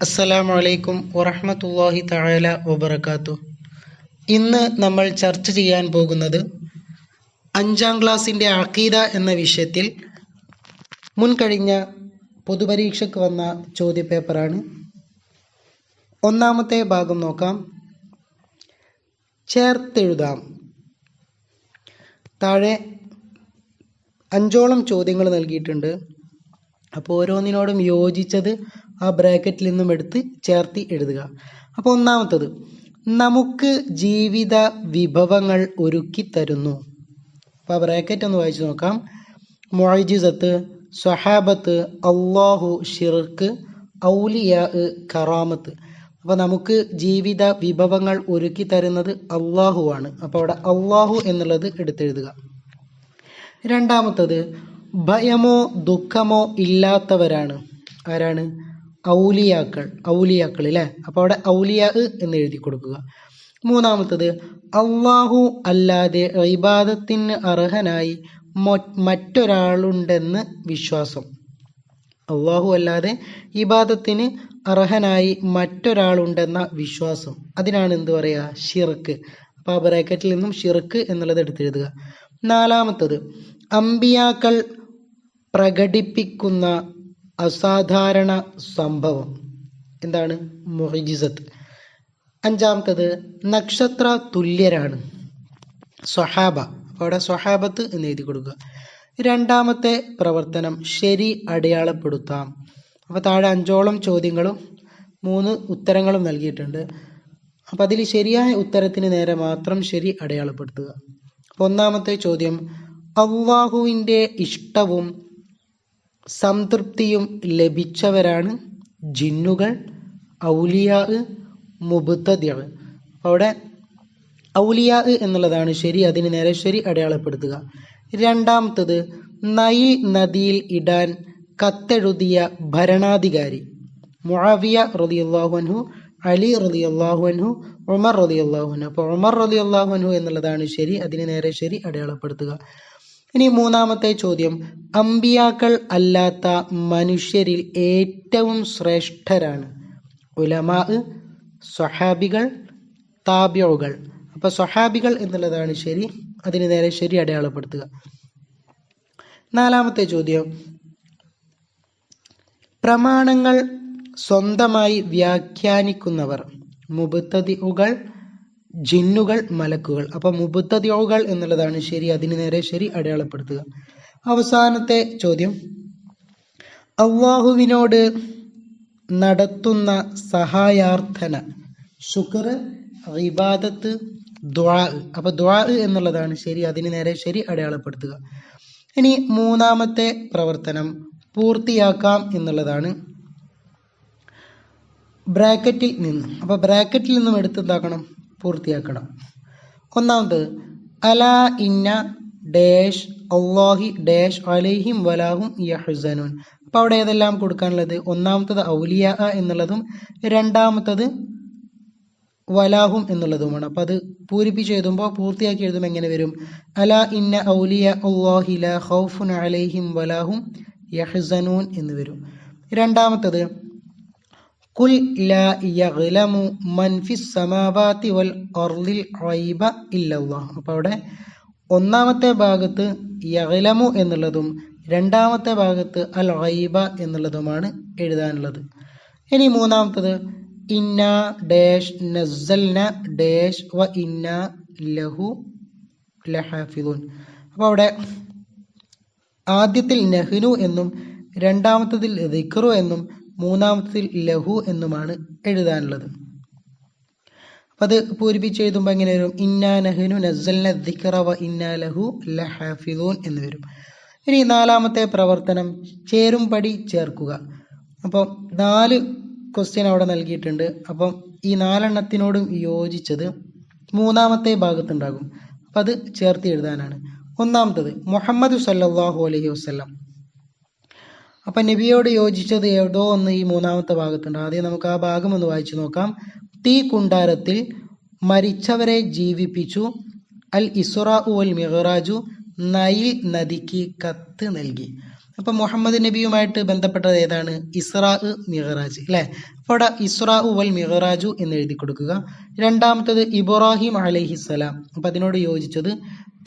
അസ്സലാമു അലൈക്കും വറഹ്മത്തുള്ളാഹി തആല വബറകാതുഹു. ഇന്ന് നമ്മൾ ചർച്ച ചെയ്യാൻ പോകുന്നത് 5ാം ക്ലാസ്സിൻ്റെ അഖീദ എന്ന വിഷയത്തിൽ മുൻകഴിഞ്ഞ പൊതുപരീക്ഷയ്ക്ക് വന്ന ചോദ്യപേപ്പറാണ്. ഒന്നാമത്തെ ഭാഗം നോക്കാം. ചേർത്തെഴുതാം. താഴെ 5ഓളം ചോദ്യങ്ങൾ നൽകിയിട്ടുണ്ട്. അപ്പോൾ ഓരോന്നിനോടും യോജിച്ചത് ആ ബ്രാക്കറ്റിൽ നിന്നും എടുത്ത് ചേർത്തി എഴുതുക. അപ്പോൾ ഒന്നാമത്തത്, നമുക്ക് ജീവിത വിഭവങ്ങൾ ഒരുക്കി തരുന്നു. അപ്പോൾ ആ ബ്രാക്കറ്റ് ഒന്ന് വായിച്ചു നോക്കാം. മുഅ്ജിസത്ത്, സ്വഹാബത്ത്, അള്ളാഹു, ഷിർക്ക്, ഔലിയാ, കറാമത്ത്. അപ്പോൾ നമുക്ക് ജീവിത വിഭവങ്ങൾ ഒരുക്കി തരുന്നത് അള്ളാഹുവാണ്. അപ്പോൾ അവിടെ അള്ളാഹു എന്നുള്ളത് എടുത്തെഴുതുക. രണ്ടാമത്തത്, ഭയമോ ദുഃഖമോ ഇല്ലാത്തവരാണ്. ആരാണ്? ഔലിയാക്കൾ അല്ലേ? അപ്പോൾ അവിടെ ഔലിയാ എന്ന് എഴുതി കൊടുക്കുക. മൂന്നാമത്തത്, അള്ളാഹു അല്ലാതെ ഇബാദത്തിന് അർഹനായി മറ്റൊരാളുണ്ടെന്ന് വിശ്വാസം. അള്ളാഹു അല്ലാതെ ഇബാദത്തിന് അർഹനായി മറ്റൊരാളുണ്ടെന്ന വിശ്വാസം. അതിനാണ് എന്ത് പറയുക? ഷിർക്ക്. അപ്പോൾ ആ ബ്രാക്കറ്റിൽ നിന്നും ഷിർക്ക് എന്നുള്ളത് എടുത്തെഴുതുക. നാലാമത്തത്, അമ്പിയാക്കൾ പ്രകടിപ്പിക്കുന്ന അസാധാരണ സംഭവം. എന്താണ്? മുഅ്ജിസത്ത്. അഞ്ചാമത്തത്, നക്ഷത്ര തുല്യരാണ്. സ്വഹാബ. അപ്പോൾ അവിടെ സ്വഹാബത്ത് എന്ന് എഴുതി കൊടുക്കുക. രണ്ടാമത്തെ പ്രവർത്തനം, ശരി അടയാളപ്പെടുത്താം. അപ്പോൾ താഴെ 5ഓളം ചോദ്യങ്ങളും 3 ഉത്തരങ്ങളും നൽകിയിട്ടുണ്ട്. അപ്പം അതിൽ ശരിയായ ഉത്തരത്തിന് നേരെ മാത്രം ശരി അടയാളപ്പെടുത്തുക. ഒന്നാമത്തെ ചോദ്യം, അള്ളാഹുവിൻ്റെ ഇഷ്ടവും സംതൃപ്തിയും ലഭിച്ചവരാണ് ജിന്നുകൾ, ഔലിയാ, മുബ്തദിഅ. അവിടെ ഔലിയാ എന്നുള്ളതാണ് ശരി, അതിന് നേരെ ശരി അടയാളപ്പെടുത്തുക. രണ്ടാമത്തത്, നൈൽ നദിയിൽ ഇടാൻ കത്തെഴുതിയ ഭരണാധികാരി. മുആവിയ റളിയല്ലാഹു അൻഹു, അലി റളിയല്ലാഹു അൻഹു, ഉമർ റളിയല്ലാഹു അൻഹു. അപ്പോൾ ഉമർ റളിയല്ലാഹു അൻഹു എന്നുള്ളതാണ് ശരി, അതിന് നേരെ ശരി അടയാളപ്പെടുത്തുക. ഇനി മൂന്നാമത്തെ ചോദ്യം, അമ്പിയാക്കൾ അല്ലാത്ത മനുഷ്യരിൽ ഏറ്റവും ശ്രേഷ്ഠരാണ് ഉലമാ, സ്വഹാബികൾ, താബിഉകൾ. അപ്പോൾ സ്വഹാബികൾ എന്നുള്ളതാണ് ശരി, അതിന് നേരെ ശരി അടയാളപ്പെടുത്തുക. നാലാമത്തെ ചോദ്യം, പ്രമാണങ്ങൾ സ്വന്തമായി വ്യാഖ്യാനിക്കുന്നവർ. മുബ്തദിഉകൾ, ജിന്നുകൾ, മലക്കുകൾ. അപ്പോൾ മുബ്തദിഉകൾ എന്നുള്ളതാണ് ശരി, അതിന് നേരെ ശരി അടയാളപ്പെടുത്തുക. അവസാനത്തെ ചോദ്യം, അള്ളാഹുവിനോട് നടത്തുന്ന സഹായാർത്ഥന. ശുക്ർ, ഇബാദത്ത്, ദുആ. അപ്പോൾ ദുആ എന്നുള്ളതാണ് ശരി, അതിന് നേരെ ശരി അടയാളപ്പെടുത്തുക. ഇനി മൂന്നാമത്തെ പ്രവർത്തനം പൂർത്തിയാക്കാം എന്നുള്ളതാണ് ബ്രാക്കറ്റിൽ നിന്ന്. അപ്പോൾ ബ്രാക്കറ്റിൽ നിന്നും എടുത്തെന്താക്കണം? പൂർത്തിയാക്കണം. ഒന്നാമത്, അലാ ഇന്ന ഡാഷ് അല്ലാഹി ഡാഷ് അലൈഹിം വലാഹും യഹ്സനൂൻ. അപ്പോൾ അവിടെ ഏതെല്ലാം കൊടുക്കാനുള്ളത്? ഒന്നാമത്തത് ഔലിയാ എന്നുള്ളതും രണ്ടാമത്തത് വലാഹും എന്നുള്ളതുമാണ്. അപ്പോൾ അത് പൂരിപ്പിച്ച് എഴുതുമ്പോൾ, പൂർത്തിയാക്കി എഴുതുമ്പോൾ എങ്ങനെ വരും? അലാ ഇന്ന ഔലിയാ അല്ലാഹി ലാ ഖൗഫുൻ അലൈഹിം വലാഹും യഹ്സനൂൻ എന്ന് വരും. രണ്ടാമത്തത്, ഖുൽ ലാ യഗ്ലമു മൻ ഫിസ് സമാവാതി വൽ അർളിൽ ഗൈബ ഇല്ലല്ലാഹ്. അപ്പോൾ അവിടെ ഒന്നാമത്തെ ഭാഗത്ത് യഗ്ലമു എന്നുള്ളതും രണ്ടാമത്തെ ഭാഗത്ത് അൽ ഗൈബ എന്നുള്ളതുമാണ് എഴുതാനുള്ളത്. ഇനി മൂന്നാമത്തത്, ഇന്ന ഡാഷ് നസ്സൽന ഡാഷ് വ ഇന്ന ലഹു ലഹാഫിദൂൻ. അപ്പോൾ അവിടെ ആദ്യത്തിൽ നഹ്നു എന്നും രണ്ടാമത്തതിൽ ദിക്റു എന്നും മൂന്നാമത്തതിൽ ലഹു എന്നുമാണ് എഴുതാനുള്ളത്. അപ്പം അത് പൂരിപ്പിച്ച് എഴുതുമ്പോൾ എങ്ങനെ വരും? ഇന്നാ നഹ്നു നസ്സൽന ദിക്റ വ ഇന്നാ ലഹു ലഹാഫിദൂൻ എന്ന് വരും. ഇനി നാലാമത്തെ പ്രവർത്തനം, ചേരുംപടി ചേർക്കുക. അപ്പോൾ 4 ക്വസ്റ്റ്യൻ അവിടെ നൽകിയിട്ടുണ്ട്. അപ്പം ഈ 4 യോജിച്ചത് മൂന്നാമത്തെ ഭാഗത്തുണ്ടാകും. അപ്പം അത് ചേർത്ത് എഴുതാനാണ്. ഒന്നാമത്തത്, മുഹമ്മദ് സല്ലല്ലാഹു അലൈഹി വസല്ലം. അപ്പം നബിയോട് യോജിച്ചത് ഏതോ ഒന്ന് ഈ മൂന്നാമത്തെ ഭാഗത്തുണ്ട്. ആദ്യം നമുക്ക് ആ ഭാഗം ഒന്ന് വായിച്ചു നോക്കാം. തീ കുണ്ടാരത്തിൽ മരിച്ചവരെ ജീവിപ്പിച്ചു. അൽ ഇസ്റാഉ വൽ മിഅ്റാജു, നൈൽ നദിക്ക് കത്ത് നൽകി. അപ്പം മുഹമ്മദ് നബിയുമായിട്ട് ബന്ധപ്പെട്ടത് ഏതാണ്? ഇസ്രാ മിഹ്റാജ് അല്ലേ? അപ്പോൾ അവിടെ ഇസ്രാ വൽ മിഹ്റാജു എന്ന് എഴുതി കൊടുക്കുക. രണ്ടാമത്തത് ഇബ്രാഹിം അലൈഹിസ്സലാം, അപ്പം അതിനോട് യോജിച്ചത്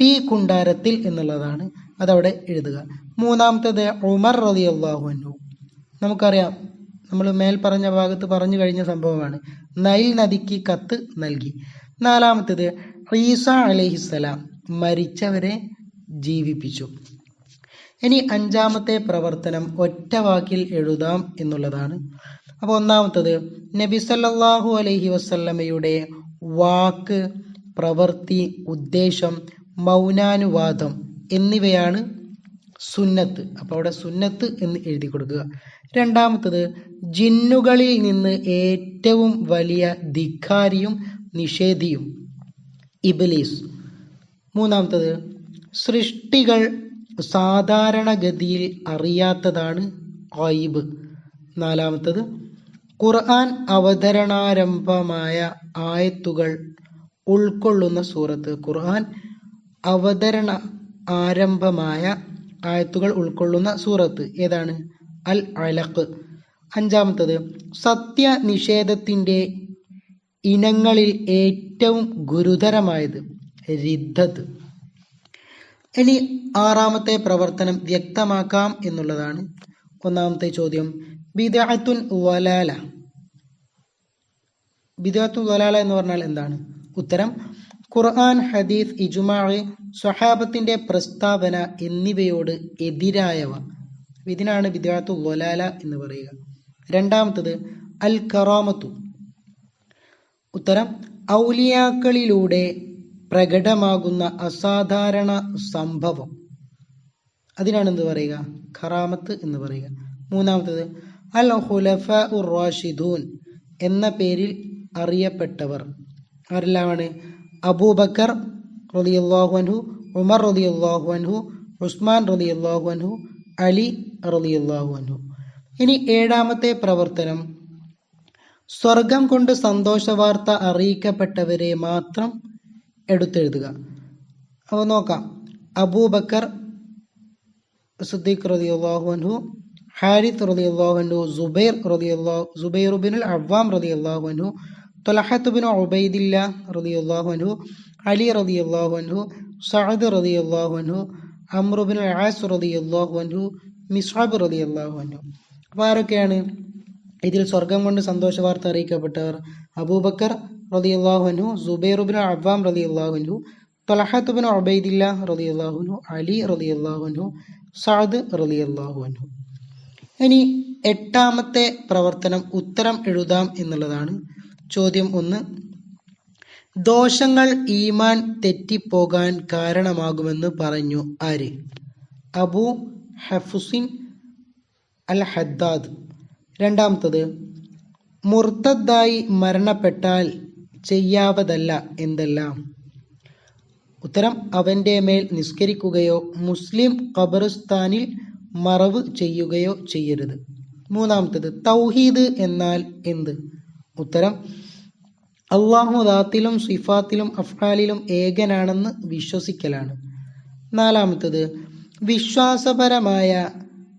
തീ കുണ്ടാരത്തിൽ എന്നുള്ളതാണ്, അതവിടെ എഴുതുക. മൂന്നാമത്തത് ഉമർ റളിയല്ലാഹു അൻഹു, നമുക്കറിയാം, നമ്മൾ മേൽ പറഞ്ഞ ഭാഗത്ത് പറഞ്ഞു കഴിഞ്ഞ സംഭവമാണ്. നൈൽ നദിക്ക് കത്ത് നൽകി. നാലാമത്തത് ഈസ അലൈഹിസ്സലാം, മരിച്ചവരെ ജീവിപ്പിച്ചു. ഇനി അഞ്ചാമത്തെ പ്രവർത്തനം ഒറ്റ വാക്കിൽ എഴുതാം എന്നുള്ളതാണ്. അപ്പോൾ ഒന്നാമത്തത് നബി സല്ലല്ലാഹു അലൈഹി വസല്ലമയുടെ വാക്ക്, പ്രവൃത്തി, ഉദ്ദേശം, മൗനാനുവാദം എന്നിവയാണ് സുന്നത്ത്. അപ്പോൾ അവിടെ സുന്നത്ത് എന്ന് എഴുതി കൊടുക്കുക. രണ്ടാമത്തത് ജിന്നുകളിൽ നിന്ന് ഏറ്റവും വലിയ ധിക്കാരിയും നിഷേധിയും ഇബ്ലീസ്. മൂന്നാമത്തത് സൃഷ്ടികൾ സാധാരണഗതിയിൽ അറിയാത്തതാണ് ഗൈബ്. നാലാമത്തത് ഖുർആൻ അവതരണാരംഭമായ ആയത്തുകൾ ഉൾക്കൊള്ളുന്ന സൂറത്ത്. ഖുർആൻ അവതരണ ആരംഭമായ ആയത്തുകൾ ഉൾക്കൊള്ളുന്ന സൂറത്ത് ഏതാണ്? അൽ അലഖ്. അഞ്ചാമത്തത് സത്യനിഷേധത്തിൻ്റെ ഇനങ്ങളിൽ ഏറ്റവും ഗുരുതരമായത് റിദ്ദത്ത്. ഇനി ആറാമത്തെ പ്രവർത്തനം വ്യക്തമാക്കാം എന്നുള്ളതാണ്. ഒന്നാമത്തെ ചോദ്യം ബിദ്അത്തുൻ വലാല. ബിദ്അത്തുൻ വലാല എന്ന് പറഞ്ഞാൽ എന്താണ്? ഉത്തരം ഖുർആൻ, ഹദീസ്, ഇജ്മാഅ്, സ്വഹാബത്തിന്റെ പ്രസ്താവന എന്നിവയോട് എതിരായവ. ഇതിനാണ് ബിദ്അത്തുൽ വലാല എന്ന് പറയുക. രണ്ടാമത്തത് അൽ കറാമത്തു. ഉത്തരം ഔലിയാക്കളിലൂടെ പ്രകടമാകുന്ന അസാധാരണ സംഭവം, അതിനാണ് എന്ത് പറയുക? ഖറാമത്ത് എന്ന് പറയുക. മൂന്നാമത്തത് അൽ ഖുലഫാ ഉർ റാഷിദൂൻ എന്ന പേരിൽ അറിയപ്പെട്ടവർ ആരെല്ലാമാണ്? അബൂബക്കർ റളിയല്ലാഹു അൻഹു, ഉമർ റളിയല്ലാഹു അൻഹു, ഉസ്മാൻ റളിയല്ലാഹു അൻഹു, അലി റളിയല്ലാഹു അൻഹു. ഇനി ഏഴാമത്തെ പ്രവർത്തനം സ്വർഗം കൊണ്ട് സന്തോഷ വാർത്ത അറിയിക്കപ്പെട്ടവരെ മാത്രം എടുത്തെഴുതുക. അപ്പോൾ നോക്കാം. അബൂബക്കർ സിദ്ദീഖ് റളിയല്ലാഹു അൻഹു, ഹാരിത്ത് റളിയല്ലാഹു അൻഹു, സുബൈർ ബിനുൽ അവ്വാം റളിയല്ലാഹു അൻഹു, ത്വൽഹത്ത് ബിൻ ഉബൈദില്ലാ റളിയല്ലാഹു അൻഹു, അലി റളിയല്ലാഹു അൻഹു, സഅദ് റളിയല്ലാഹു അൻഹു, അംർ ബിൻ ആസ് റളിയല്ലാഹു അൻഹു, മിസ്അബ് റളിയല്ലാഹു അൻഹു. അപ്പോൾ ആരൊക്കെയാണ് ഇതിൽ സ്വർഗം കൊണ്ട് സന്തോഷ വാർത്ത അറിയിക്കപ്പെട്ടവർ? അബൂബക്കർ റളിയല്ലാഹു അൻഹു, സുബൈർ ബിൻ അവ്വാം റളിയല്ലാഹു അൻഹു, ത്വൽഹത്ത് ബിൻ ഉബൈദില്ലാ റളിയല്ലാഹു അൻഹു, അലി റളിയല്ലാഹു അൻഹു, സഅദ് റളിയല്ലാഹു അൻഹു. ഇനി എട്ടാമത്തെ പ്രവർത്തനം ഉത്തരം എഴുതാം എന്നുള്ളതാണ്. ചോദ്യം 1, ദോഷങ്ങൾ ഈമാൻ തെറ്റിപ്പോകാൻ കാരണമാകുമെന്ന് പറഞ്ഞു ആര്? അബൂ ഹഫ്സിൻ അൽ ഹദ്ദാദ്. രണ്ടാമത്തത് മുർത്തദ്ദായി മരണപ്പെട്ടാൽ ചെയ്യാവതല്ല എന്തെല്ലാം? ഉത്തരം അവന്റെ മേൽ നിസ്കരിക്കുകയോ മുസ്ലിം ഖബർസ്ഥാനിൽ മറവ് ചെയ്യുകയോ ചെയ്യരുത്. മൂന്നാമത്തത് തൗഹീദ് എന്നാൽ എന്ത്? ഉത്തരം അള്ളാഹു ദാത്തിലും സിഫാത്തിലും അഫ്ആലിലും ഏകനാണെന്ന് വിശ്വസിക്കലാണ്. നാലാമത്തത് വിശ്വാസപരമായ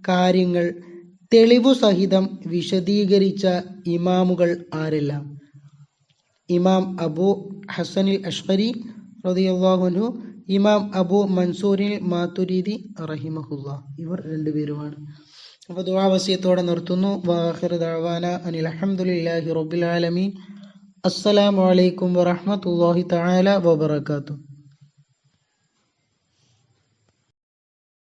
കാര്യങ്ങൾ തെളിവു സഹിതം വിശദീകരിച്ച ഇമാമുകൾ ആരെല്ലാം? ഇമാം അബൂ ഹസനിൽ അഷ്അരി റളിയല്ലാഹു അൻഹു, ഇമാം അബൂ മൻസൂരിൽ മാതുരിദി റഹിമഹുല്ലാ. ഇവർ രണ്ടുപേരുമാണ്. അപ്പോൾ ദുആ വസിയത്തോടെ നിർത്തുന്നു. വആഖിറു ദഅവാന അനിൽ ഹംദുലില്ലാഹി റബ്ബിൽ ആലമീൻ. അസ്സലാമു അലൈക്കും വറഹ്മത്തുള്ളാഹി തആല വബറകാതുഹു.